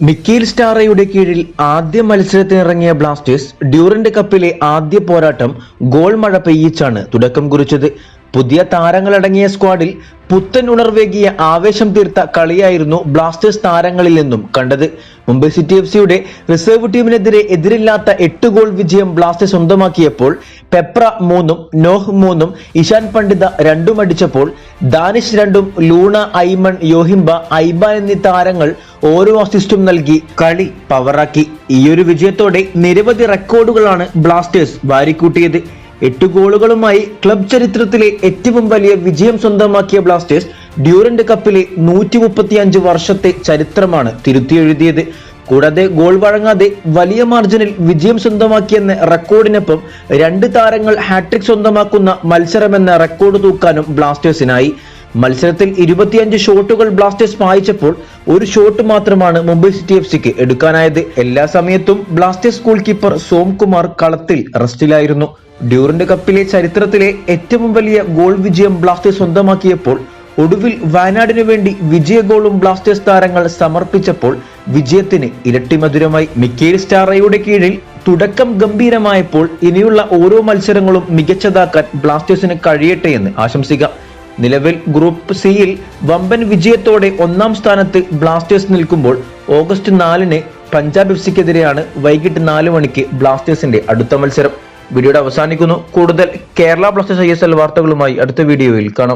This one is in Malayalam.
മിക്കേൽ സ്റ്റാറയുടെ കീഴിൽ ആദ്യ മത്സരത്തിനിറങ്ങിയ ബ്ലാസ്റ്റേഴ്സ് ഡ്യൂറന്റ് കപ്പിലെ ആദ്യ പോരാട്ടം ഗോൾ മഴ പെയ്യിച്ചാണ് തുടക്കം കുറിച്ചത്. പുതിയ താരങ്ങളടങ്ങിയ സ്ക്വാഡിൽ പുത്തൻ ഉണർവേകിയ ആവേശം തീർത്ത കളിയായിരുന്നു ബ്ലാസ്റ്റേഴ്സ് താരങ്ങളിൽ നിന്നും കണ്ടത്. മുംബൈ സിറ്റി എഫ്സിയുടെ റിസർവ് ടീമിനെതിരെ എതിരില്ലാത്ത 8 ഗോൾ വിജയം ബ്ലാസ്റ്റേഴ്സ് സ്വന്തമാക്കിയപ്പോൾ പെപ്ര 3-ഉം നോഹ് 3-ഉം ഇഷാൻ പണ്ഡിത 2-ഉം അടിച്ചപ്പോൾ ദാനിഷ് 2-ഉം ലൂണ, ഐമൺ, യോഹിംബ, ഐബ എന്നീ താരങ്ങൾ ഓരോ അസിസ്റ്റും നൽകി കളി പവറാക്കി. ഈയൊരു വിജയത്തോടെ നിരവധി റെക്കോർഡുകളാണ് ബ്ലാസ്റ്റേഴ്സ് വാരിക്കൂട്ടിയത്. 8 ഗോളുകളുമായി ക്ലബ് ചരിത്രത്തിലെ ഏറ്റവും വലിയ വിജയം സ്വന്തമാക്കിയ ബ്ലാസ്റ്റേഴ്സ് ഡ്യൂറന്റ് കപ്പിലെ 135 വർഷത്തെ ചരിത്രമാണ് തിരുത്തിയെഴുതിയത്. കൂടാതെ ഗോൾ വഴങ്ങാതെ വലിയ മാർജിനിൽ വിജയം സ്വന്തമാക്കിയെന്ന റെക്കോർഡിനൊപ്പം 2 താരങ്ങൾ ഹാട്രിക് സ്വന്തമാക്കുന്ന മത്സരമെന്ന റെക്കോർഡ് തൂക്കാനും ബ്ലാസ്റ്റേഴ്സിനായി. മത്സരത്തിൽ 25 ഷോട്ടുകൾ ബ്ലാസ്റ്റേഴ്സ് പായിച്ചപ്പോൾ 1 ഷോട്ട് മാത്രമാണ് മുംബൈ സിറ്റി എഫ്സിക്ക് എടുക്കാനായത്. എല്ലാ സമയത്തും ബ്ലാസ്റ്റേഴ്സ് ഗോൾ കീപ്പർ സോംകുമാർ കളത്തിൽ റെസ്റ്റിലായിരുന്നു. ഡ്യൂറന്റ് കപ്പിലെ ചരിത്രത്തിലെ ഏറ്റവും വലിയ ഗോൾ വിജയം ബ്ലാസ്റ്റേഴ്സ് സ്വന്തമാക്കിയപ്പോൾ ഒടുവിൽ വയനാടിനു വേണ്ടി വിജയ ഗോളും ബ്ലാസ്റ്റേഴ്സ് താരങ്ങൾ സമർപ്പിച്ചപ്പോൾ വിജയത്തിന് ഇരട്ടി മധുരമായി. മിക്കേൽ സ്റ്റാറയുടെ കീഴിൽ തുടക്കം ഗംഭീരമായപ്പോൾ ഇനിയുള്ള ഓരോ മത്സരങ്ങളും മികച്ചതാക്കാൻ ബ്ലാസ്റ്റേഴ്സിന് കഴിയട്ടെ എന്ന് ആശംസിക്കാം. നിലവിൽ ഗ്രൂപ്പ് സിയിൽ വമ്പൻ വിജയത്തോടെ 1-ാം സ്ഥാനത്ത് ബ്ലാസ്റ്റേഴ്സ് നിൽക്കുമ്പോൾ ഓഗസ്റ്റ് 4-ന് പഞ്ചാബ് എഫ്സിക്കെതിരെയാണ് വൈകിട്ട് 4 മണിക്ക് ബ്ലാസ്റ്റേഴ്സിന്റെ അടുത്ത മത്സരം. വീഡിയോയുടെ അവസാനിക്കുന്നു. കൂടുതൽ കേരള ബ്ലാസ്റ്റേഴ്സ് ISL വാർത്തകളുമായി അടുത്ത വീഡിയോയിൽ കാണാം.